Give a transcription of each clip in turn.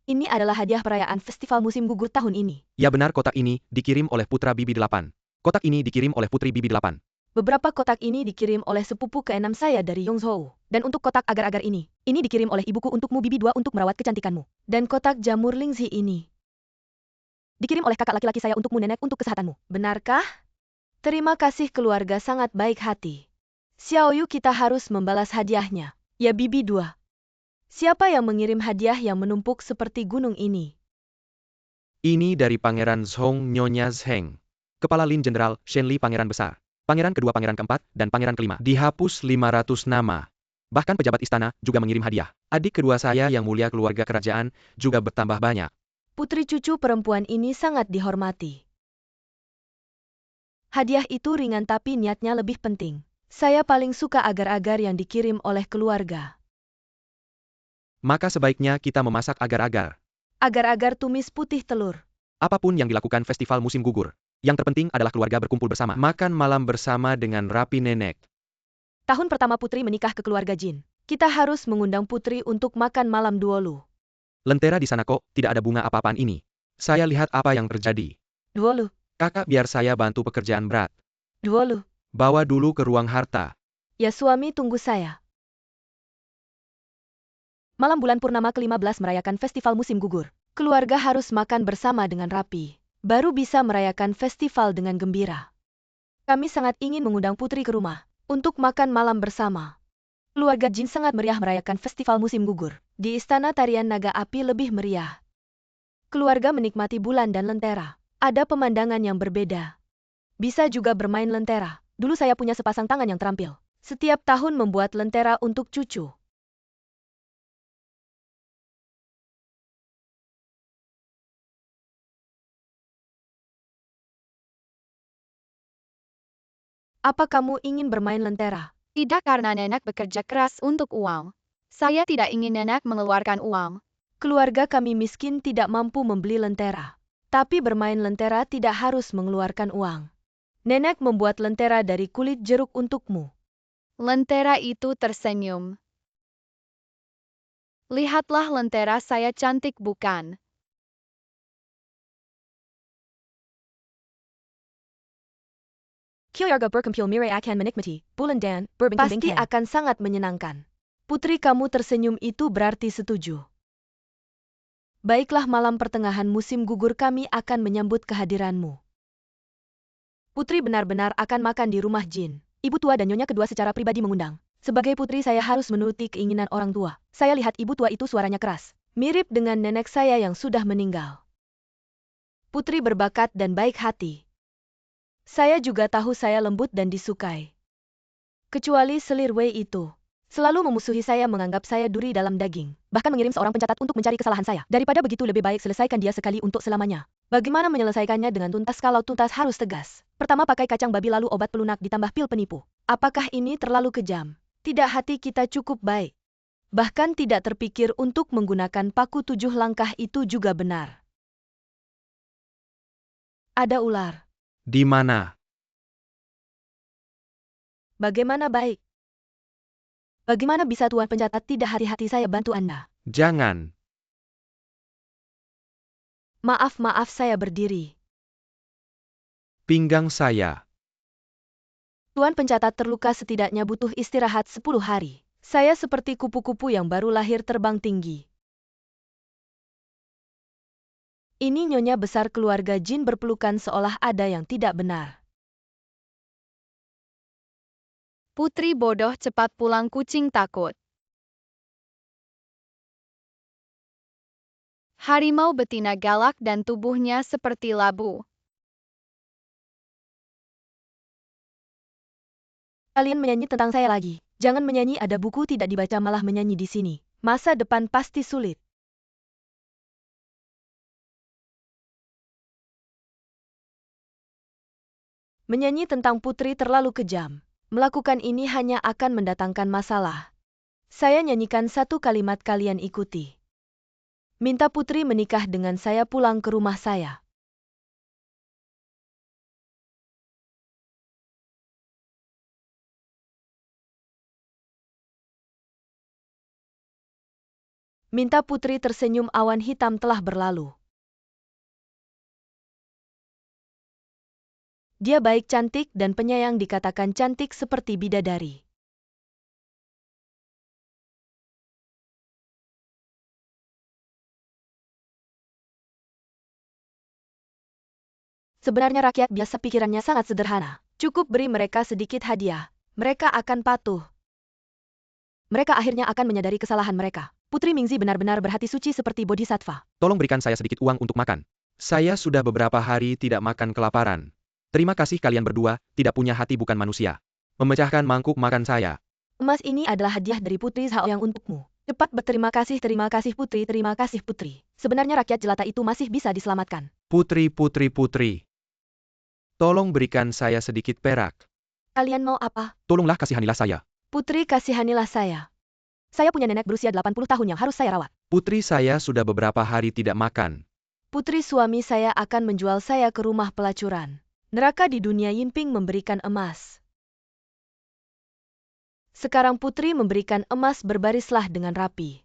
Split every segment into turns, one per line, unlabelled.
Ini adalah hadiah perayaan festival musim gugur tahun ini.
Ya benar, kotak ini dikirim oleh putra Bibi 8. Kotak ini dikirim oleh putri Bibi 8.
Beberapa kotak ini dikirim oleh sepupu keenam saya dari Yongzhou. Dan untuk kotak agar-agar ini dikirim oleh ibuku untukmu Bibi 2 untuk merawat kecantikanmu. Dan kotak jamur Lingzi ini dikirim oleh kakak laki-laki saya untukmu Nenek untuk kesehatanmu. Benarkah? Terima kasih keluarga sangat baik hati. Xiaoyu, kita harus membalas hadiahnya. Ya Bibi 2. Siapa yang mengirim hadiah yang menumpuk seperti gunung ini?
Ini dari Pangeran Zhong Nyonya Zheng. Kepala Lin Jenderal Shenli Pangeran Besar. Pangeran kedua, Pangeran keempat, dan Pangeran kelima. Dihapus 500 nama. Bahkan pejabat istana juga mengirim hadiah. Adik kedua saya yang mulia keluarga kerajaan juga bertambah banyak.
Putri cucu perempuan ini sangat dihormati. Hadiah itu ringan tapi niatnya lebih penting. Saya paling suka agar-agar yang dikirim oleh keluarga.
Maka sebaiknya kita memasak agar-agar.
Agar-agar tumis putih telur.
Apapun yang dilakukan festival musim gugur, yang terpenting adalah keluarga berkumpul bersama. Makan malam bersama dengan rapi nenek.
Tahun pertama Putri menikah ke keluarga Jin. Kita harus mengundang Putri untuk makan malam dulu.
Lentera di sana kok, tidak ada bunga apa-apaan ini. Saya lihat apa yang terjadi.
Dulu.
Kakak, biar saya bantu pekerjaan berat.
Dulu.
Bawa dulu ke ruang harta.
Ya suami, tunggu saya. Malam bulan purnama ke-15 merayakan festival musim gugur. Keluarga harus makan bersama dengan rapi. Baru bisa merayakan festival dengan gembira. Kami sangat ingin mengundang Putri ke rumah untuk makan malam bersama. Keluarga Jin sangat meriah merayakan festival musim gugur. Di istana tarian naga api lebih meriah. Keluarga menikmati bulan dan lentera. Ada pemandangan yang berbeda. Bisa juga bermain lentera. Dulu saya punya sepasang tangan yang terampil. Setiap tahun membuat lentera untuk cucu. Apa kamu ingin bermain lentera?
Tidak, karena nenek bekerja keras untuk uang. Saya tidak ingin nenek mengeluarkan uang.
Keluarga kami miskin, tidak mampu membeli lentera. Tapi bermain lentera tidak harus mengeluarkan uang. Nenek membuat lentera dari kulit jeruk untukmu.
Lentera itu tersenyum. Lihatlah lentera saya, cantik bukan?
Keluarga berkumpul mirai akan menikmati bulan dan berbincang-bincang. Pasti akan sangat menyenangkan. Putri, kamu tersenyum itu berarti setuju. Baiklah, malam pertengahan musim gugur kami akan menyambut kehadiranmu. Putri benar-benar akan makan di rumah Jin. Ibu tua dan nyonya kedua secara pribadi mengundang. Sebagai putri saya harus menuruti keinginan orang tua. Saya lihat ibu tua itu suaranya keras. Mirip dengan nenek saya yang sudah meninggal. Putri berbakat dan baik hati. Saya juga tahu saya lembut dan disukai. Kecuali selir Wei itu. Selalu memusuhi saya, menganggap saya duri dalam daging. Bahkan mengirim seorang pencatat untuk mencari kesalahan saya. Daripada begitu lebih baik selesaikan dia sekali untuk selamanya. Bagaimana menyelesaikannya dengan tuntas? Kalau tuntas harus tegas. Pertama pakai kacang babi lalu obat pelunak ditambah pil penipu. Apakah ini terlalu kejam? Tidak, hati kita cukup baik. Bahkan tidak terpikir untuk menggunakan paku 7 langkah itu juga benar. Ada ular.
Di mana?
Bagaimana baik? Bagaimana bisa Tuan Pencatat tidak hati-hati saya bantu Anda?
Jangan.
Maaf, saya berdiri.
Pinggang saya.
Tuan Pencatat terluka, setidaknya butuh istirahat 10 hari. Saya seperti kupu-kupu yang baru lahir terbang tinggi. Ini nyonya besar keluarga Jin berpelukan seolah ada yang tidak benar.
Putri bodoh, cepat pulang, kucing takut. Harimau betina galak dan tubuhnya seperti labu.
Kalian menyanyi tentang saya lagi. Jangan menyanyi, ada buku tidak dibaca malah menyanyi di sini. Masa depan pasti sulit. Menyanyi tentang putri terlalu kejam. Melakukan ini hanya akan mendatangkan masalah. Saya nyanyikan satu kalimat, kalian ikuti. Minta putri menikah dengan saya, pulang ke rumah saya. Minta putri tersenyum, awan hitam telah berlalu. Dia baik, cantik, dan penyayang, dikatakan cantik seperti bidadari. Sebenarnya rakyat biasa pikirannya sangat sederhana. Cukup beri mereka sedikit hadiah. Mereka akan patuh. Mereka akhirnya akan menyadari kesalahan mereka. Putri Mingzi benar-benar berhati suci seperti bodhisattva.
Tolong berikan saya sedikit uang untuk makan. Saya sudah beberapa hari tidak makan kelaparan. Terima kasih kalian berdua, tidak punya hati bukan manusia. Memecahkan mangkuk makan saya.
Emas ini adalah hadiah dari Putri Zhaoyang untukmu. Cepat berterima kasih Putri, terima kasih Putri. Sebenarnya rakyat jelata itu masih bisa diselamatkan.
Putri. Tolong berikan saya sedikit perak.
Kalian mau apa?
Tolonglah kasihanilah saya.
Putri, kasihanilah saya. Saya punya nenek berusia 80 tahun yang harus saya rawat.
Putri, saya sudah beberapa hari tidak makan.
Putri, suami saya akan menjual saya ke rumah pelacuran. Neraka di dunia. Yinping memberikan emas. Sekarang Putri memberikan emas, berbarislah dengan rapi.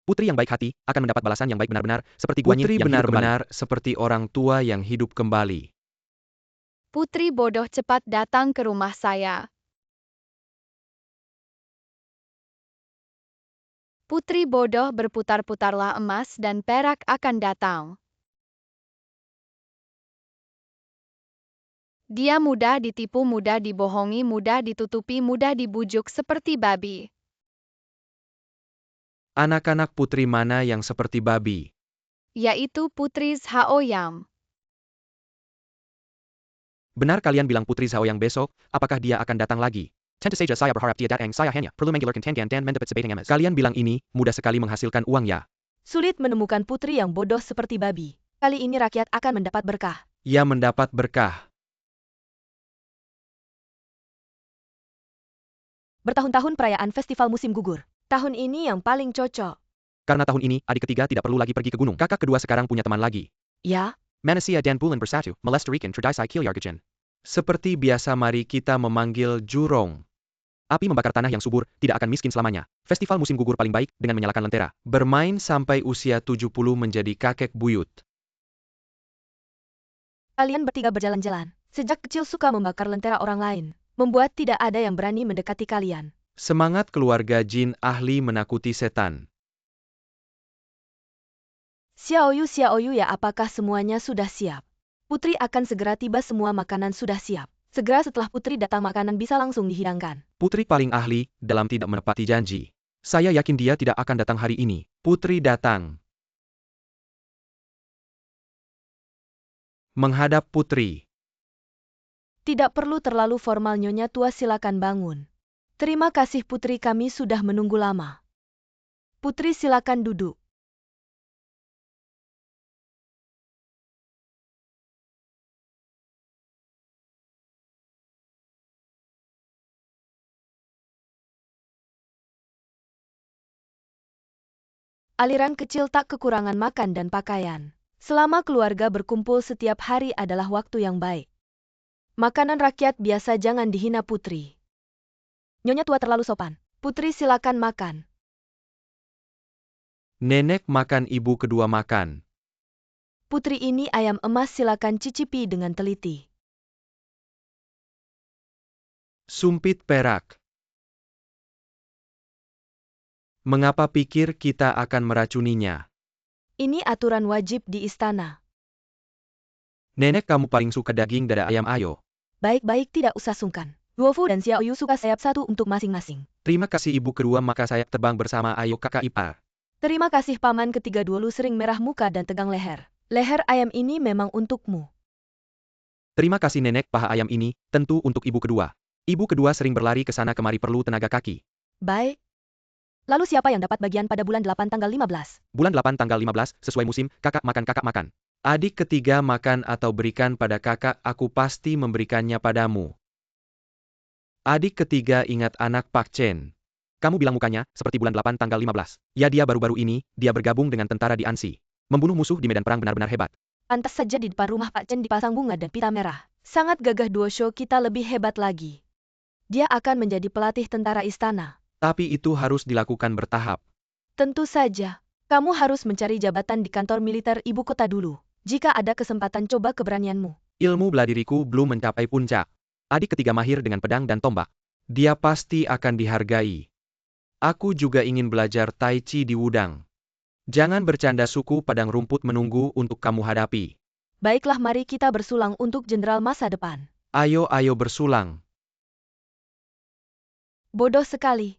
Putri yang baik hati akan mendapat balasan yang baik, benar-benar seperti Guanyin
Putri
yang
benar-benar
seperti orang tua yang hidup kembali.
Putri bodoh, cepat datang ke rumah saya. Putri bodoh, berputar-putarlah, emas dan perak akan datang. Dia mudah ditipu, mudah dibohongi, mudah ditutupi, mudah dibujuk seperti babi.
Anak-anak putri mana yang seperti babi?
Yaitu Putri Zhaoyang.
Benar kalian bilang Putri Zhaoyang besok, apakah dia akan datang lagi? Tentu saja saya berharap dia datang, saya hanya perlu menggelarkan dan mendapat sebatang emas. Kalian bilang ini mudah sekali menghasilkan uang ya?
Sulit menemukan putri yang bodoh seperti babi. Kali ini rakyat akan mendapat berkah.
Ya, mendapat berkah.
Bertahun-tahun perayaan festival musim gugur. Tahun ini yang paling cocok.
Karena tahun ini, adik ketiga tidak perlu lagi pergi ke gunung. Kakak kedua sekarang punya teman lagi.
Ya,
Manusia dan bulan bersatu, melestarikan tradisi Kilyargajan. Seperti biasa, mari kita memanggil Jurong. Api membakar tanah yang subur, tidak akan miskin selamanya. Festival musim gugur paling baik, dengan menyalakan lentera. Bermain sampai usia 70 menjadi kakek buyut.
kalian bertiga berjalan-jalan. Sejak kecil suka membakar lentera orang lain. Membuat tidak ada yang berani mendekati kalian.
Semangat keluarga Jin, ahli menakuti setan.
Xiaoyu, ya, apakah semuanya sudah siap? Putri akan segera tiba, semua makanan sudah siap. Segera setelah Putri datang, makanan bisa langsung dihidangkan.
Putri paling ahli dalam tidak menepati janji. Saya yakin dia tidak akan datang hari ini. Putri datang. Menghadap Putri.
Tidak perlu terlalu formal, Nyonya tua, silakan bangun. Terima kasih Putri, kami sudah menunggu lama. Putri silakan duduk. Aliran kecil tak kekurangan makan dan pakaian. Selama keluarga berkumpul setiap hari adalah waktu yang baik. Makanan rakyat biasa, jangan dihina Putri. Nyonya tua terlalu sopan. Putri silakan makan.
Nenek makan, ibu kedua makan.
Putri, ini ayam emas, silakan cicipi dengan teliti.
Sumpit perak. Mengapa pikir kita akan meracuninya?
Ini aturan wajib di istana.
Nenek, kamu paling suka daging dada ayam, ayo.
Baik-baik, tidak usah sungkan. Luofu dan Xiaoyu suka sayap satu untuk masing-masing.
Terima kasih ibu kedua, maka sayap terbang bersama, ayo kakak ipar.
Terima kasih paman ketiga, dulu sering merah muka dan tegang leher. Leher ayam ini memang untukmu.
Terima kasih nenek, paha ayam ini tentu untuk ibu kedua. Ibu kedua sering berlari ke sana kemari, perlu tenaga kaki.
Baik. Lalu siapa yang dapat bagian pada bulan 8 tanggal 15?
Bulan 8 tanggal 15, sesuai musim, kakak makan. Adik ketiga makan atau berikan pada kakak, aku pasti memberikannya padamu. Adik ketiga ingat anak Pak Chen. Kamu bilang mukanya seperti bulan 8 tanggal 15. Ya, dia baru-baru ini, dia bergabung dengan tentara di Ansi. Membunuh musuh di medan perang, benar-benar hebat.
Pantas saja di depan rumah Pak Chen dipasang bunga dan pita merah. Sangat gagah, duo show kita lebih hebat lagi. Dia akan menjadi pelatih tentara istana.
Tapi itu harus dilakukan bertahap.
Tentu saja. Kamu harus mencari jabatan di kantor militer ibu kota dulu. Jika ada kesempatan, coba keberanianmu.
Ilmu bela diriku belum mencapai puncak. Adik ketiga mahir dengan pedang dan tombak. Dia pasti akan dihargai. Aku juga ingin belajar Tai Chi di Wudang. Jangan bercanda, suku padang rumput menunggu untuk kamu hadapi.
Baiklah, mari kita bersulang untuk jenderal masa depan.
Ayo bersulang.
Bodoh sekali.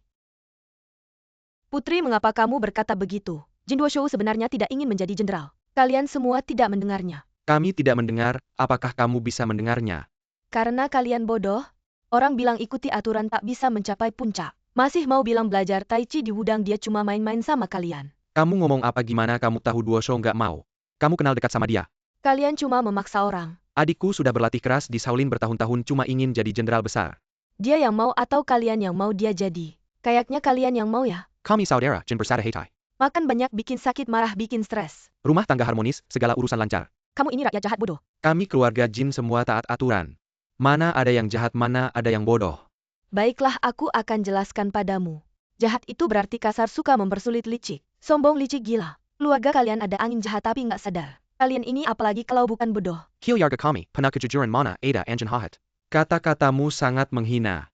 Putri, mengapa kamu berkata begitu? Jin Duoshou sebenarnya tidak ingin menjadi jenderal. Kalian semua tidak mendengarnya.
Kami tidak mendengar, apakah kamu bisa mendengarnya?
Karena kalian bodoh. Orang bilang ikuti aturan tak bisa mencapai puncak. Masih mau bilang belajar Tai Chi di Wudang, dia cuma main-main sama kalian.
Kamu ngomong apa? Gimana kamu tahu Duoshou nggak mau? Kamu kenal dekat sama dia?
Kalian cuma memaksa orang.
Adikku sudah berlatih keras di Shaolin bertahun-tahun cuma ingin jadi jenderal besar.
Dia yang mau atau kalian yang mau dia jadi? Kayaknya kalian yang mau ya.
Kami saudara, Jin bersada Heitai.
Makan banyak bikin sakit, marah bikin stres.
Rumah tangga harmonis, segala urusan lancar.
Kamu ini rakyat jahat bodoh.
Kami keluarga Jin semua taat aturan. Mana ada yang jahat, mana ada yang bodoh.
Baiklah, aku akan jelaskan padamu. Jahat itu berarti kasar, suka mempersulit, licik. Sombong, licik, gila. Keluarga kalian ada angin jahat tapi nggak sadar. Kalian ini apalagi kalau bukan bodoh.
Hyarga kami, penuh kejujuran mana ada anjing jahat. Kata-katamu sangat menghina.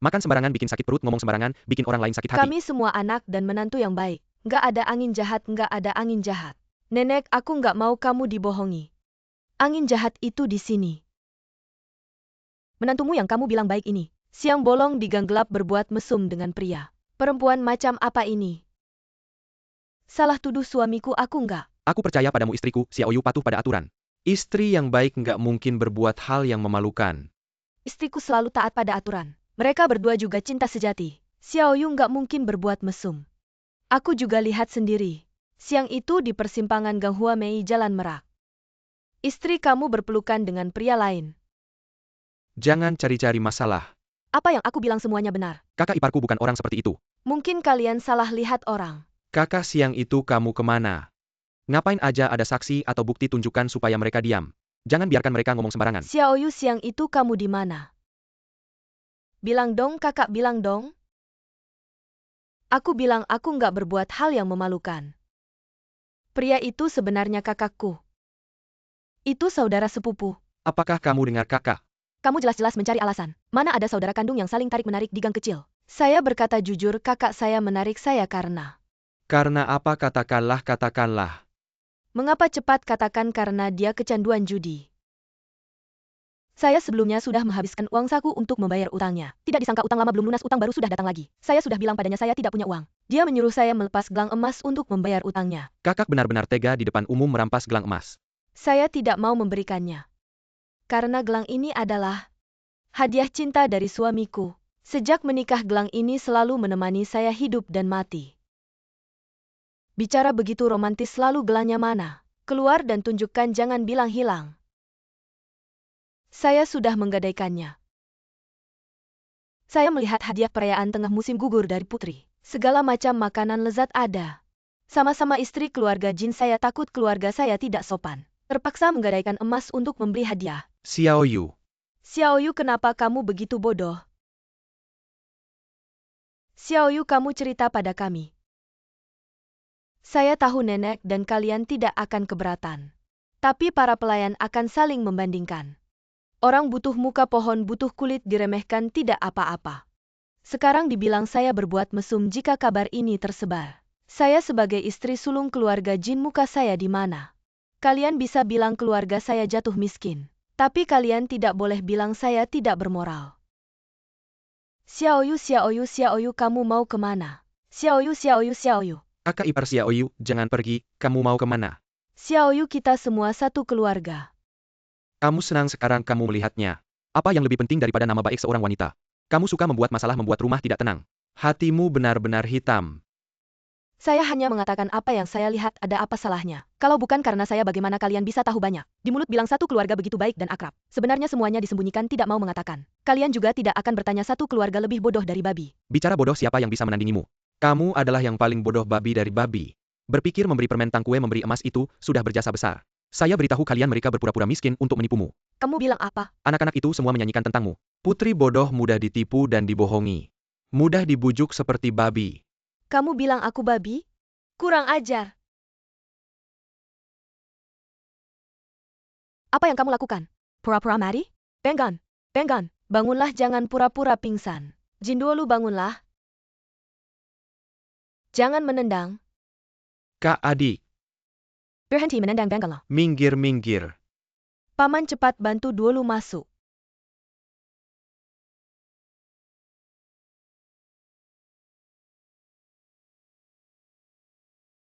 Makan sembarangan bikin sakit perut, ngomong sembarangan bikin orang lain sakit hati.
Kami semua anak dan menantu yang baik. Nggak ada angin jahat, nggak ada angin jahat. Nenek, aku nggak mau kamu dibohongi. Angin jahat itu di sini. Menantumu yang kamu bilang baik ini. Siang bolong di gang gelap berbuat mesum dengan pria. Perempuan macam apa ini? Salah tuduh suamiku, aku nggak.
Aku percaya padamu istriku, Xiaoyu patuh pada aturan. Istri yang baik nggak mungkin berbuat hal yang memalukan.
Istriku selalu taat pada aturan. Mereka berdua juga cinta sejati. Xiaoyu nggak mungkin berbuat mesum. Aku juga lihat sendiri. Siang itu di persimpangan Gang Huamei Jalan Merak. Istri kamu berpelukan dengan pria lain.
Jangan cari-cari masalah.
Apa yang aku bilang semuanya benar.
Kakak iparku bukan orang seperti itu.
Mungkin kalian salah lihat orang.
Kakak, siang itu kamu kemana? Ngapain aja? Ada saksi atau bukti, tunjukkan supaya mereka diam. Jangan biarkan mereka ngomong sembarangan.
Xiaoyu, siang itu kamu di mana? Bilang dong, kakak, bilang dong. Aku bilang aku nggak berbuat hal yang memalukan. Pria itu sebenarnya kakakku. Itu saudara sepupu.
Apakah kamu dengar kakak?
Kamu jelas-jelas mencari alasan. Mana ada saudara kandung yang saling tarik-menarik di gang kecil. Saya berkata jujur, kakak saya menarik saya karena.
Karena apa? Katakanlah.
Mengapa cepat katakan? Karena dia kecanduan judi. Saya sebelumnya sudah menghabiskan uang saku untuk membayar utangnya. Tidak disangka utang lama belum lunas, utang baru sudah datang lagi. Saya sudah bilang padanya saya tidak punya uang. Dia menyuruh saya melepas gelang emas untuk membayar utangnya.
Kakak benar-benar tega di depan umum merampas gelang emas.
Saya tidak mau memberikannya. Karena gelang ini adalah hadiah cinta dari suamiku. Sejak menikah, gelang ini selalu menemani saya hidup dan mati. Bicara begitu romantis, selalu gelangnya mana? Keluar dan tunjukkan, jangan bilang hilang. Saya sudah menggadaikannya. Saya melihat hadiah perayaan tengah musim gugur dari putri. Segala macam makanan lezat ada. Sama-sama istri keluarga Jin, saya takut keluarga saya tidak sopan. Terpaksa menggadaikan emas untuk membeli hadiah.
Xiaoyu.
Xiaoyu, kenapa kamu begitu bodoh? Xiaoyu, kamu cerita pada kami. Saya tahu nenek dan kalian tidak akan keberatan. Tapi para pelayan akan saling membandingkan. Orang butuh muka pohon, butuh kulit, diremehkan tidak apa-apa. Sekarang dibilang saya berbuat mesum jika kabar ini tersebar. Saya sebagai istri sulung keluarga Jin, muka saya di mana? Kalian bisa bilang keluarga saya jatuh miskin. Tapi kalian tidak boleh bilang saya tidak bermoral. Xiaoyu, kamu mau kemana? Xiaoyu.
Kakak ipar Xiaoyu, jangan pergi, kamu mau kemana?
Xiaoyu, kita semua satu keluarga.
Kamu senang sekarang kamu melihatnya. Apa yang lebih penting daripada nama baik seorang wanita? Kamu suka membuat masalah, membuat rumah tidak tenang. Hatimu benar-benar hitam.
Saya hanya mengatakan apa yang saya lihat, ada apa salahnya? Kalau bukan karena saya, bagaimana kalian bisa tahu banyak? Di mulut bilang satu keluarga begitu baik dan akrab. Sebenarnya semuanya disembunyikan, tidak mau mengatakan. Kalian juga tidak akan bertanya satu keluarga lebih bodoh dari babi.
Bicara bodoh, siapa yang bisa menandingimu? Kamu adalah yang paling bodoh babi dari babi. Berpikir memberi permen tangkue, memberi emas itu, sudah berjasa besar. Saya beritahu kalian mereka berpura-pura miskin untuk menipumu.
Kamu bilang apa?
Anak-anak itu semua menyanyikan tentangmu. Putri bodoh mudah ditipu dan dibohongi. Mudah dibujuk seperti babi.
Kamu bilang aku babi? Kurang ajar. Apa yang kamu lakukan? Pura-pura mati? Benggan, Benggan, bangunlah, jangan pura-pura pingsan. Jinduolu, bangunlah. Jangan menendang.
Kak adik,
Berhenti menendang, Bengganlah.
minggir-minggir.
Paman cepat bantu Duolu masuk.